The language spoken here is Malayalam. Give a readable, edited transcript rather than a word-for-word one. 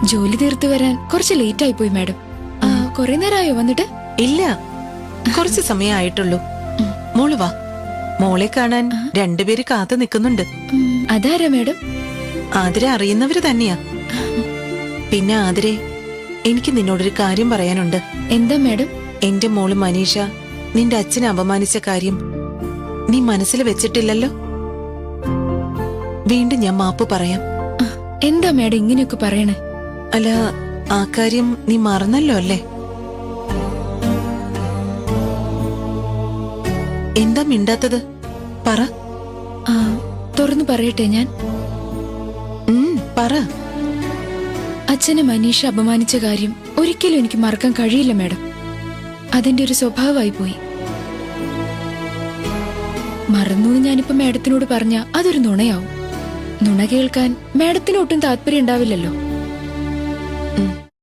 ജോലി തീർത്തു വരാൻ കുറച്ച് ലേറ്റ് ആയി പോയി മാഡം. കുറെ നേരമായോ വന്നിട്ട്? ഇല്ല, കുറച്ച് സമയമായിട്ടുള്ളൂ. മോള് വാ, മോളെ കാണാൻ രണ്ടുപേര് കാത്തു നിൽക്കുന്നുണ്ട്. അതാരാ മാഡം? ആതിരെ അറിയുന്നവര് തന്നെയാ. പിന്നെ ആതിരെ, എനിക്ക് നിന്നോടൊരു കാര്യം പറയാനുണ്ട്. എന്താ മാഡം? എന്റെ മോള് മനീഷ നിന്റെ അച്ഛനെ അപമാനിച്ച കാര്യം നീ മനസ്സിൽ വെച്ചിട്ടില്ലല്ലോ. വീണ്ടും ഞാൻ മാപ്പ് പറയാം. എന്താ മാഡം ഇങ്ങനെയൊക്കെ പറയണേ? അല്ല, ആ കാര്യം നീ മറന്നല്ലോ അല്ലേ? എന്താ മിണ്ടാത്തത്? പറ. തുറന്നു പറയട്ടെ ഞാൻ? പറ. അച്ഛനെ മനീഷ അപമാനിച്ച കാര്യം ഒരിക്കലും എനിക്ക് മറക്കാൻ കഴിയില്ല മാഡം. അതിന്റെ ഒരു സ്വഭാവമായി പോയി. മറന്നു ഞാനിപ്പോ മാഡത്തിനോട് പറഞ്ഞ അതൊരു നുണയാവും. നുണ കേൾക്കാൻ മാഡത്തിന് ഒട്ടും താല്പര്യം ഉണ്ടാവില്ലല്ലോ.